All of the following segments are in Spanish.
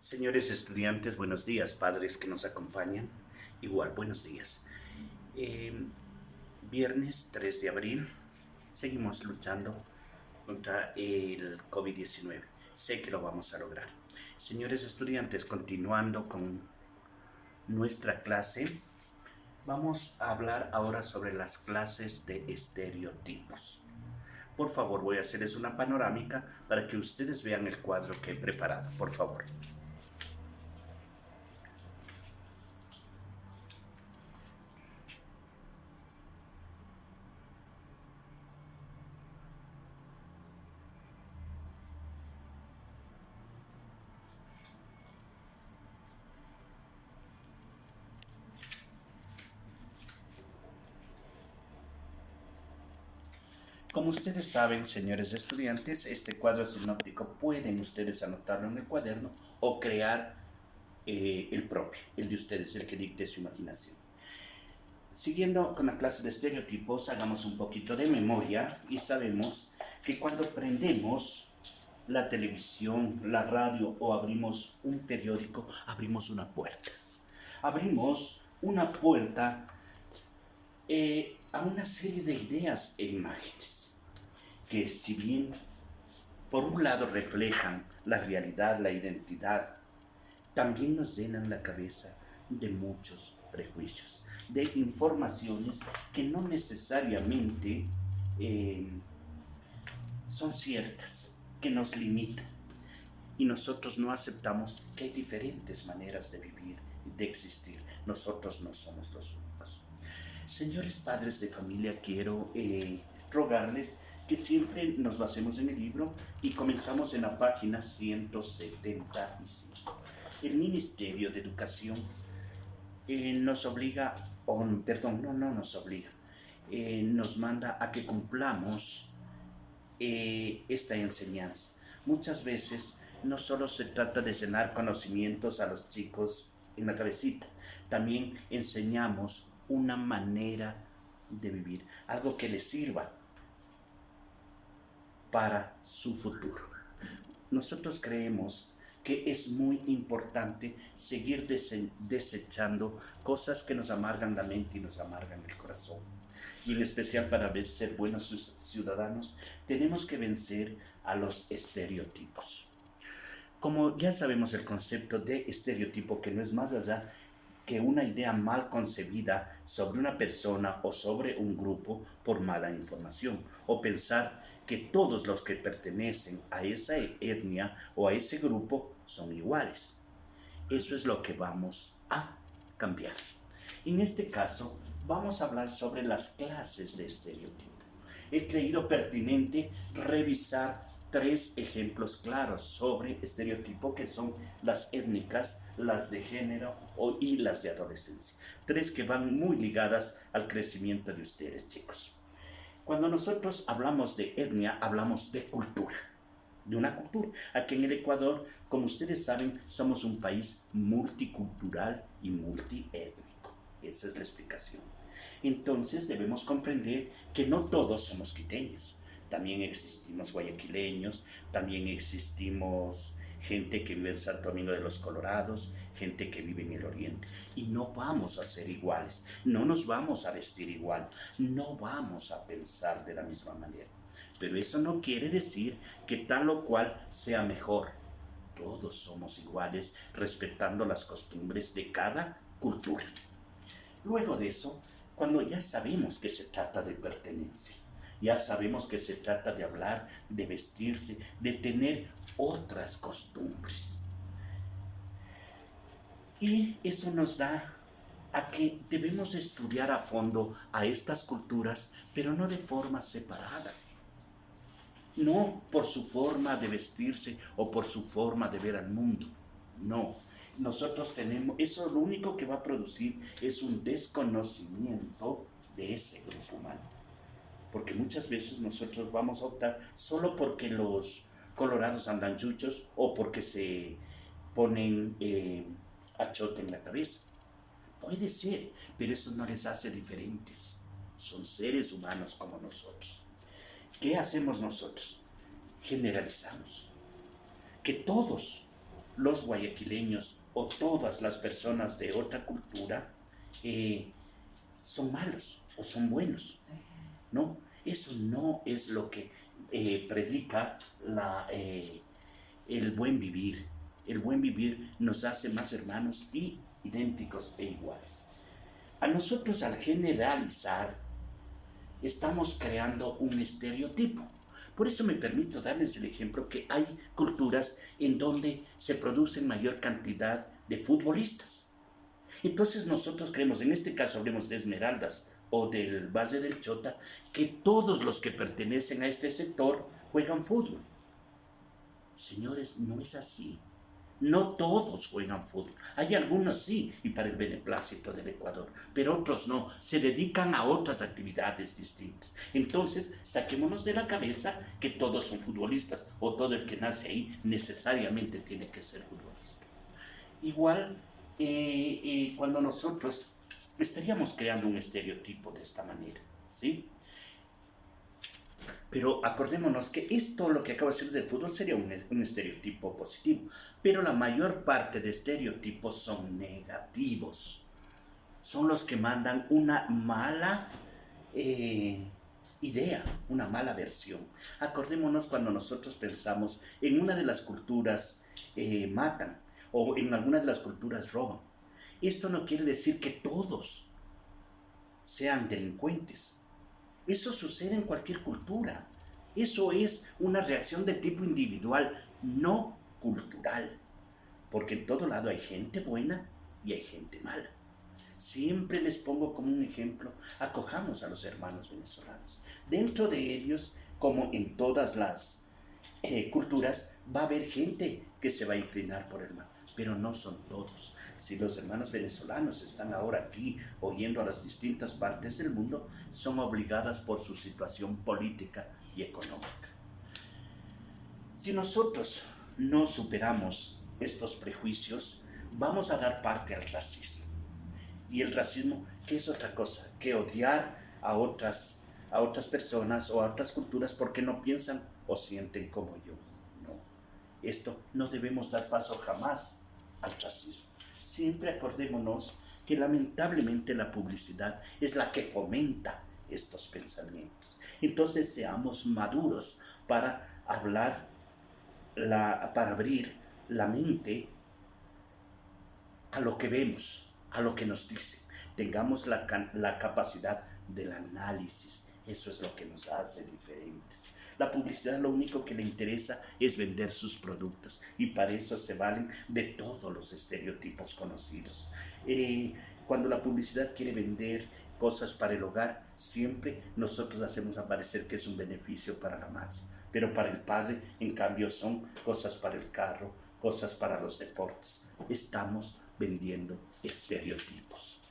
Señores estudiantes, buenos días, padres que nos acompañan, igual, buenos días. Eh, Viernes 3 de abril, seguimos luchando contra el COVID-19. Sé que lo vamos a lograr. Señores estudiantes, continuando con nuestra clase, vamos a hablar ahora sobre las clases de estereotipos. Por favor, voy a hacerles una panorámica para que ustedes vean el cuadro que he preparado, por favor. Como ustedes saben, señores estudiantes, este cuadro sinóptico pueden ustedes anotarlo en el cuaderno o crear el propio, el de ustedes, el que dicte su imaginación. Siguiendo con la clase de estereotipos, hagamos un poquito de memoria y sabemos que cuando prendemos la televisión, la radio o abrimos un periódico, abrimos una puerta. Abrimos una puerta a una serie de ideas e imágenes que si bien por un lado reflejan la realidad, la identidad, también nos llenan la cabeza de muchos prejuicios, de informaciones que no necesariamente eh, son ciertas, que nos limitan. Y nosotros no aceptamos que hay diferentes maneras de vivir, de existir. Nosotros no somos los únicos. Señores padres de familia, quiero rogarles que siempre nos basemos en el libro y comenzamos en la página 175. El Ministerio de Educación nos obliga, perdón, no nos obliga, nos manda a que cumplamos esta enseñanza. Muchas veces no solo se trata de llenar conocimientos a los chicos en la cabecita, también enseñamos una manera de vivir, algo que les sirva para su futuro. Nosotros creemos que es muy importante seguir desechando cosas que nos amargan la mente y nos amargan el corazón. Y en especial para ser buenos ciudadanos, tenemos que vencer a los estereotipos. Como ya sabemos el concepto de estereotipo, que no es más allá que una idea mal concebida sobre una persona o sobre un grupo por mala información, o pensar que todos los que pertenecen a esa etnia o a ese grupo son iguales. Eso es lo que vamos a cambiar. En este caso, vamos a hablar sobre las clases de estereotipo. He creído pertinente revisar tres ejemplos claros sobre estereotipo, que son las étnicas, las de género y las de adolescencia. Tres que van muy ligadas al crecimiento de ustedes, chicos. Cuando nosotros hablamos de etnia, hablamos de cultura, de una cultura. Aquí en el Ecuador, como ustedes saben, somos un país multicultural y multiétnico. Esa es la explicación. Entonces debemos comprender que no todos somos quiteños. También existimos guayaquileños, también existimos gente que vive en Santo Domingo de los Colorados, gente que vive en el oriente. Y no vamos a ser iguales, no nos vamos a vestir igual, no vamos a pensar de la misma manera. Pero eso no quiere decir que tal o cual sea mejor. Todos somos iguales respetando las costumbres de cada cultura. Luego de eso, cuando ya sabemos que se trata de pertenencia, ya sabemos que se trata de hablar, de vestirse, de tener otras costumbres. Y eso nos da a que debemos estudiar a fondo a estas culturas, pero no de forma separada. No por su forma de vestirse o por su forma de ver al mundo. No. Nosotros tenemos, eso lo único que va a producir es un desconocimiento de ese grupo humano. Porque muchas veces nosotros vamos a optar solo porque los colorados andan chuchos o porque se ponen achote en la cabeza. Puede ser, pero eso no les hace diferentes. Son seres humanos como nosotros. ¿Qué hacemos nosotros? Generalizamos. Que todos los guayaquileños o todas las personas de otra cultura son malos o son buenos. No, eso no es lo que predica el buen vivir. El buen vivir nos hace más hermanos y idénticos e iguales. A nosotros, al generalizar, estamos creando un estereotipo. Por eso me permito darles el ejemplo que hay culturas en donde se producen mayor cantidad de futbolistas. Entonces nosotros creemos, en este caso hablemos de Esmeraldas o del Valle del Chota, que todos los que pertenecen a este sector juegan fútbol. Señores, no es así. No todos juegan fútbol. Hay algunos sí, y para el beneplácito del Ecuador, pero otros no. Se dedican a otras actividades distintas. Entonces, saquémonos de la cabeza que todos son futbolistas o todo el que nace ahí necesariamente tiene que ser futbolista. Igual, cuando nosotros estaríamos creando un estereotipo de esta manera, ¿sí? Pero acordémonos que esto, lo que acabo de decir del fútbol, sería un estereotipo positivo. Pero la mayor parte de estereotipos son negativos. Son los que mandan una mala idea, una mala versión. Acordémonos cuando nosotros pensamos en una de las culturas matan o en alguna de las culturas roban. Esto no quiere decir que todos sean delincuentes. Eso sucede en cualquier cultura. Eso es una reacción de tipo individual, no cultural. Porque en todo lado hay gente buena y hay gente mala. Siempre les pongo como un ejemplo, acojamos a los hermanos venezolanos. Dentro de ellos, como en todas las culturas, va a haber gente que se va a inclinar por el mal, pero no son todos. Si los hermanos venezolanos están ahora aquí oyendo a las distintas partes del mundo, son obligadas por su situación política y económica. Si nosotros no superamos estos prejuicios, vamos a dar parte al racismo. Y el racismo, ¿qué es otra cosa? Que odiar a otras personas o a otras culturas porque no piensan o sienten como yo. No, esto no debemos dar paso jamás al racismo. Siempre acordémonos que lamentablemente la publicidad es la que fomenta estos pensamientos. Entonces seamos maduros para para abrir la mente a lo que vemos, a lo que nos dicen. Tengamos la capacidad del análisis. Eso es lo que nos hace diferentes. La publicidad lo único que le interesa es vender sus productos y para eso se valen de todos los estereotipos conocidos. Cuando la publicidad quiere vender cosas para el hogar, siempre nosotros hacemos aparecer que es un beneficio para la madre, pero para el padre, en cambio, son cosas para el carro, cosas para los deportes. Estamos vendiendo estereotipos.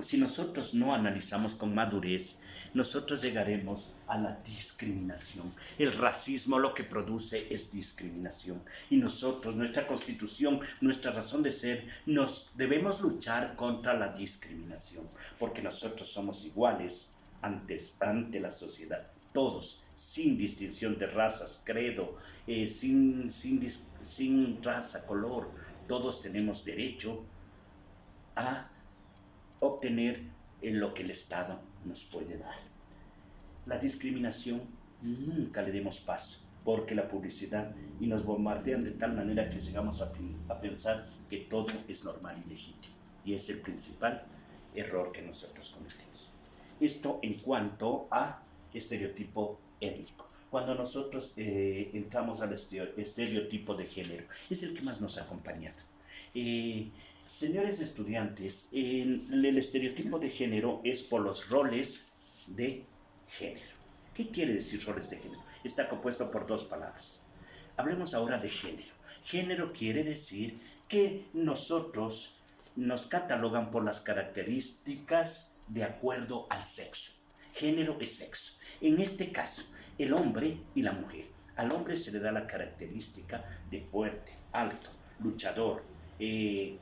Si nosotros no analizamos con madurez, nosotros llegaremos a la discriminación. El racismo lo que produce es discriminación. Y nosotros, nuestra constitución, nuestra razón de ser, nos debemos luchar contra la discriminación, porque nosotros somos iguales ante la sociedad. Todos, sin distinción de razas, credo, sin raza, color, todos tenemos derecho a obtener lo que el Estado nos puede dar. La discriminación nunca le demos paso, porque la publicidad y nos bombardean de tal manera que llegamos a pensar que todo es normal y legítimo. Y es el principal error que nosotros cometemos. Esto en cuanto a estereotipo étnico. Cuando nosotros entramos al estereotipo de género, es el que más nos ha acompañado. Señores estudiantes, el estereotipo de género es por los roles de género. ¿Qué quiere decir roles de género? Está compuesto por dos palabras. Hablemos ahora de género. Género quiere decir que nosotros nos catalogan por las características de acuerdo al sexo. Género es sexo. En este caso, el hombre y la mujer. Al hombre se le da la característica de fuerte, alto, luchador. Él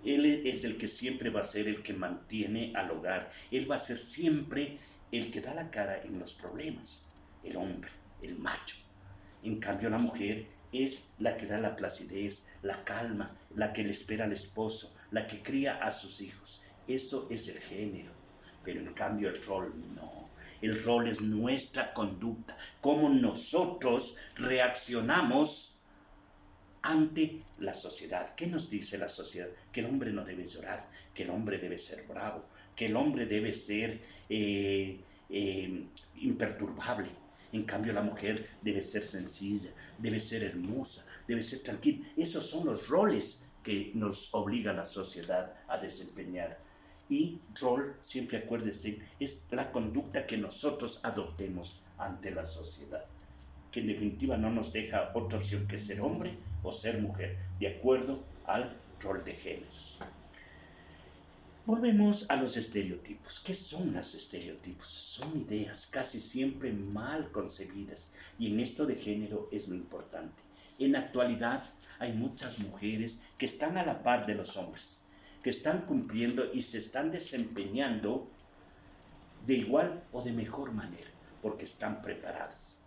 es el que siempre va a ser el que mantiene al hogar. Él va a ser siempre el que da la cara en los problemas. El hombre, el macho. En cambio, la mujer es la que da la placidez, la calma, la que le espera al esposo, la que cría a sus hijos. Eso es el género. Pero en cambio el rol no. El rol es nuestra conducta, cómo nosotros reaccionamos ante la sociedad. ¿Qué nos dice la sociedad? Que el hombre no debe llorar, que el hombre debe ser bravo, que el hombre debe ser imperturbable. En cambio la mujer debe ser sencilla, debe ser hermosa, debe ser tranquila. Esos son los roles que nos obliga la sociedad a desempeñar. Y rol, siempre acuérdese, es la conducta que nosotros adoptemos ante la sociedad, que en definitiva no nos deja otra opción que ser hombre o ser mujer, de acuerdo al rol de géneros. Volvemos a los estereotipos. ¿Qué son los estereotipos? Son ideas casi siempre mal concebidas, y en esto de género es lo importante. En la actualidad hay muchas mujeres que están a la par de los hombres, que están cumpliendo y se están desempeñando de igual o de mejor manera, porque están preparadas.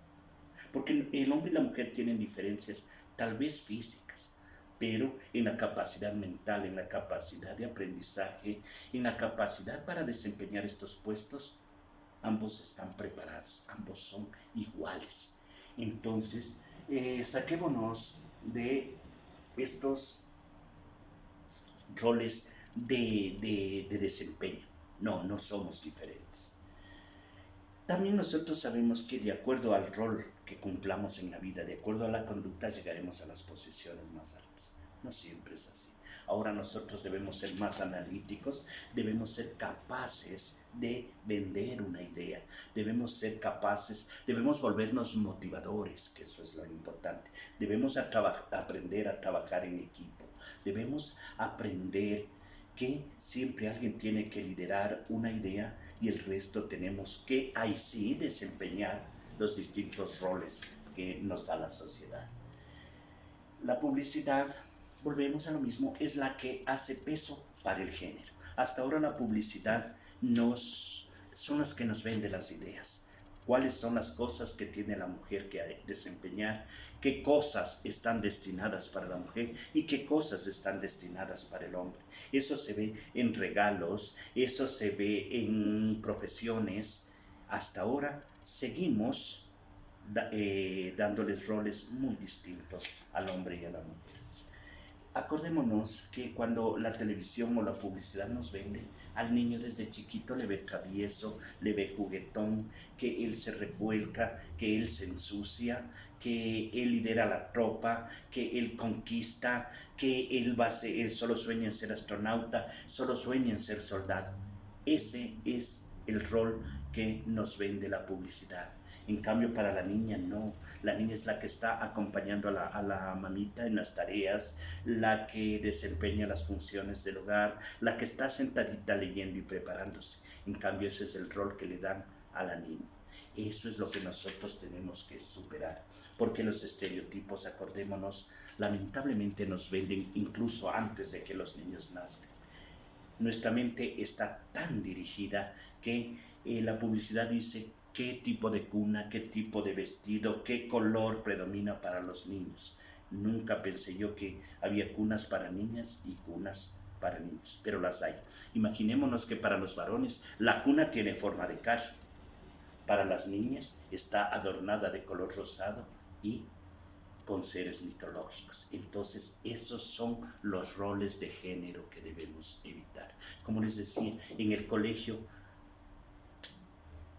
Porque el hombre y la mujer tienen diferencias, tal vez físicas, pero en la capacidad mental, en la capacidad de aprendizaje, en la capacidad para desempeñar estos puestos, ambos están preparados, ambos son iguales. Entonces, saquémonos de estos roles de desempeño. No, no somos diferentes. También nosotros sabemos que de acuerdo al rol que cumplamos en la vida, de acuerdo a la conducta, llegaremos a las posiciones más altas. No siempre es así. Ahora nosotros debemos ser más analíticos, debemos ser capaces de vender una idea, debemos ser capaces, debemos volvernos motivadores, que eso es lo importante. Debemos aprender a trabajar en equipo, debemos aprender que siempre alguien tiene que liderar una idea y el resto tenemos que ahí sí desempeñar los distintos roles que nos da la sociedad. La publicidad, volvemos a lo mismo, es la que hace peso para el género. Hasta ahora la publicidad son las que nos vende las ideas. ¿Cuáles son las cosas que tiene la mujer que desempeñar? ¿Qué cosas están destinadas para la mujer y qué cosas están destinadas para el hombre? Eso se ve en regalos, eso se ve en profesiones. Hasta ahora seguimos dándoles roles muy distintos al hombre y a la mujer. Acordémonos que cuando la televisión o la publicidad nos vende, al niño desde chiquito le ve travieso, le ve juguetón, que él se revuelca, que él se ensucia, que él lidera la tropa, que él conquista, que él solo sueña en ser astronauta, solo sueña en ser soldado. Ese es el rol que nos vende la publicidad. En cambio, para la niña no. La niña es la que está acompañando a la mamita en las tareas, la que desempeña las funciones del hogar, la que está sentadita leyendo y preparándose. En cambio, ese es el rol que le dan a la niña. Eso es lo que nosotros tenemos que superar, porque los estereotipos, acordémonos, lamentablemente nos venden incluso antes de que los niños nazcan. Nuestra mente está tan dirigida que la publicidad dice qué tipo de cuna, qué tipo de vestido, qué color predomina para los niños. Nunca pensé yo que había cunas para niñas y cunas para niños, pero las hay. Imaginémonos que para los varones la cuna tiene forma de carro, para las niñas está adornada de color rosado y con seres mitológicos. Entonces esos son los roles de género que debemos evitar. Como les decía, en el colegio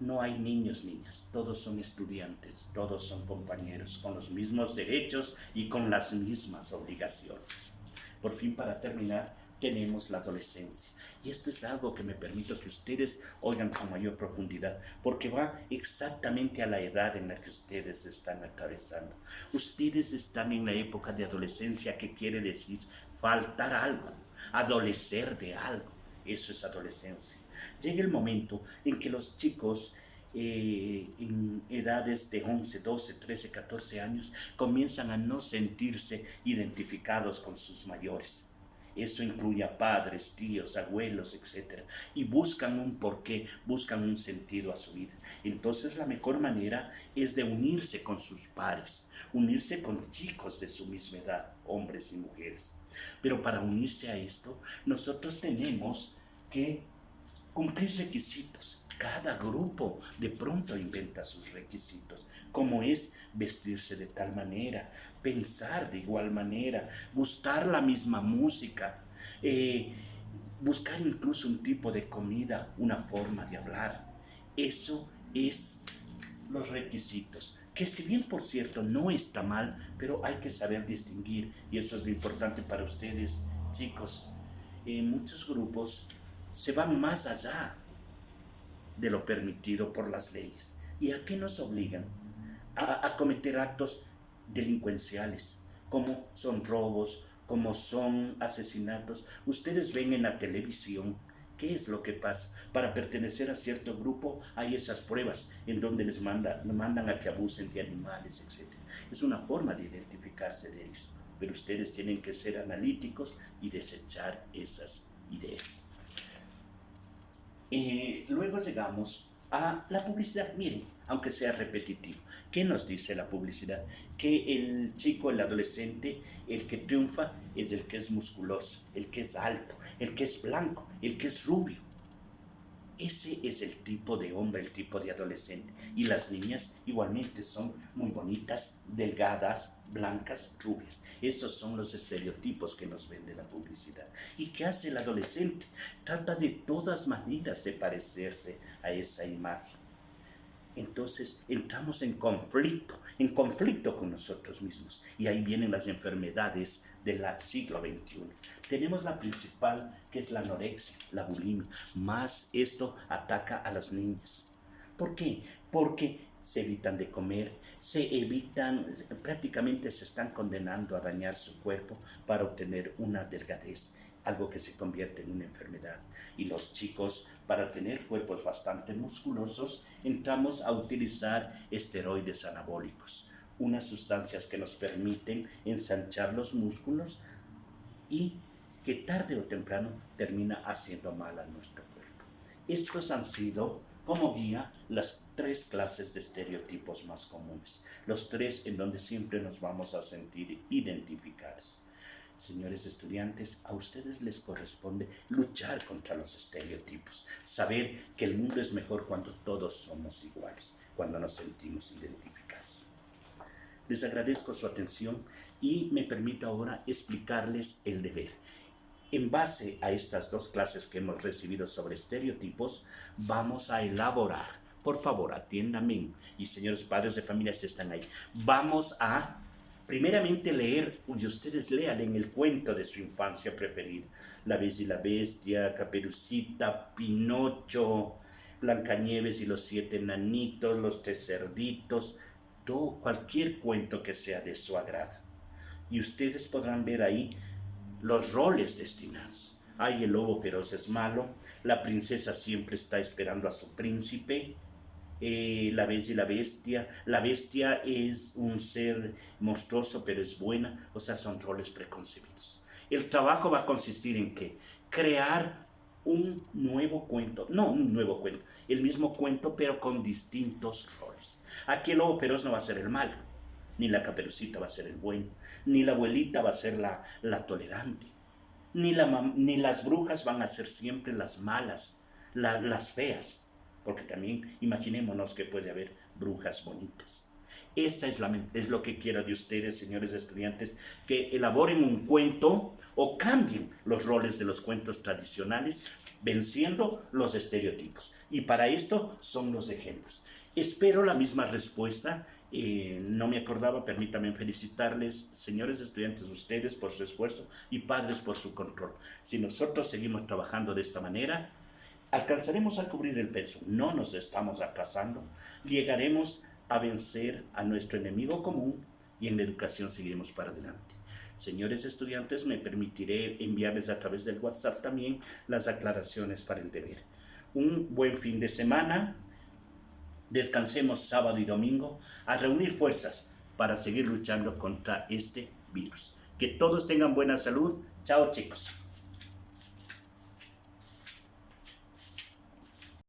no hay niños, niñas, todos son estudiantes, todos son compañeros con los mismos derechos y con las mismas obligaciones. Por fin, para terminar, tenemos la adolescencia. Y esto es algo que me permito que ustedes oigan con mayor profundidad, porque va exactamente a la edad en la que ustedes están atravesando. Ustedes están en la época de adolescencia, que quiere decir faltar algo, adolecer de algo. Eso es adolescencia. Llega el momento en que los chicos en edades de 11, 12, 13, 14 años comienzan a no sentirse identificados con sus mayores. Eso incluye a padres, tíos, abuelos, etc. Y buscan un porqué, buscan un sentido a su vida. Entonces la mejor manera es de unirse con sus pares, unirse con chicos de su misma edad, hombres y mujeres. Pero para unirse a esto, nosotros tenemos que cumplir requisitos. Cada grupo de pronto inventa sus requisitos, como es vestirse de tal manera, pensar de igual manera, gustar la misma música, buscar incluso un tipo de comida, una forma de hablar. Eso es los requisitos, que si bien por cierto no está mal, pero hay que saber distinguir, y eso es lo importante para ustedes, chicos. Muchos grupos se van más allá de lo permitido por las leyes. ¿Y a qué nos obligan? A cometer actos delincuenciales, como son robos, como son asesinatos. Ustedes ven en la televisión qué es lo que pasa. Para pertenecer a cierto grupo hay esas pruebas en donde les mandan a que abusen de animales, etc. Es una forma de identificarse de ellos, pero ustedes tienen que ser analíticos y desechar esas ideas. Luego llegamos a la publicidad. Miren, aunque sea repetitivo, ¿qué nos dice la publicidad? Que el chico, el adolescente, el que triunfa es el que es musculoso, el que es alto, el que es blanco, el que es rubio. Ese es el tipo de hombre, el tipo de adolescente. Y las niñas igualmente son muy bonitas, delgadas, blancas, rubias. Esos son los estereotipos que nos vende la publicidad. ¿Y qué hace el adolescente? Trata de todas maneras de parecerse a esa imagen. Entonces entramos en conflicto con nosotros mismos. Y ahí vienen las enfermedades del siglo XXI. Tenemos la principal, que es la anorexia, la bulimia. Más esto ataca a las niñas. ¿Por qué? Porque se evitan de comer, prácticamente se están condenando a dañar su cuerpo para obtener una delgadez, algo que se convierte en una enfermedad. Y los chicos, para tener cuerpos bastante musculosos, entramos a utilizar esteroides anabólicos, unas sustancias que nos permiten ensanchar los músculos y que tarde o temprano termina haciendo mal a nuestro cuerpo. Estos han sido como guía las 3 clases de estereotipos más comunes, los 3 en donde siempre nos vamos a sentir identificados. Señores estudiantes, a ustedes les corresponde luchar contra los estereotipos, saber que el mundo es mejor cuando todos somos iguales, cuando nos sentimos identificados. Les agradezco su atención y me permito ahora explicarles el deber. En base a estas 2 clases que hemos recibido sobre estereotipos, vamos a elaborar, por favor, atiéndanme, y señores padres de familia, si están ahí, vamos a primeramente leer, y ustedes lean en el cuento de su infancia preferida, La Bella y la Bestia, Caperucita, Pinocho, Blancanieves y los 7 enanitos, los 3 cerditos, cualquier cuento que sea de su agrado. Y ustedes podrán ver ahí los roles destinados. Ay, el lobo feroz es malo, la princesa siempre está esperando a su príncipe, la Bella y la bestia es un ser monstruoso pero es buena, o sea, son roles preconcebidos. El trabajo va a consistir en ¿qué? Crear un nuevo cuento, no un nuevo cuento, el mismo cuento pero con distintos roles. Aquí el lobo feroz no va a ser el malo, ni la Caperucita va a ser el bueno, ni la abuelita va a ser la tolerante, ni las brujas van a ser siempre las malas, las feas, porque también imaginémonos que puede haber brujas bonitas. Esa es lo que quiero de ustedes, señores estudiantes, que elaboren un cuento o cambien los roles de los cuentos tradicionales, venciendo los estereotipos. Y para esto son los ejemplos. Espero la misma respuesta. No me acordaba, permítanme felicitarles, señores estudiantes, ustedes por su esfuerzo y padres por su control. Si nosotros seguimos trabajando de esta manera, alcanzaremos a cubrir el peso, no nos estamos atrasando, llegaremos a vencer a nuestro enemigo común y en la educación seguiremos para adelante. Señores estudiantes, me permitiré enviarles a través del WhatsApp también las aclaraciones para el deber. Un buen fin de semana. Descansemos sábado y domingo a reunir fuerzas para seguir luchando contra este virus. Que todos tengan buena salud. Chao, chicos.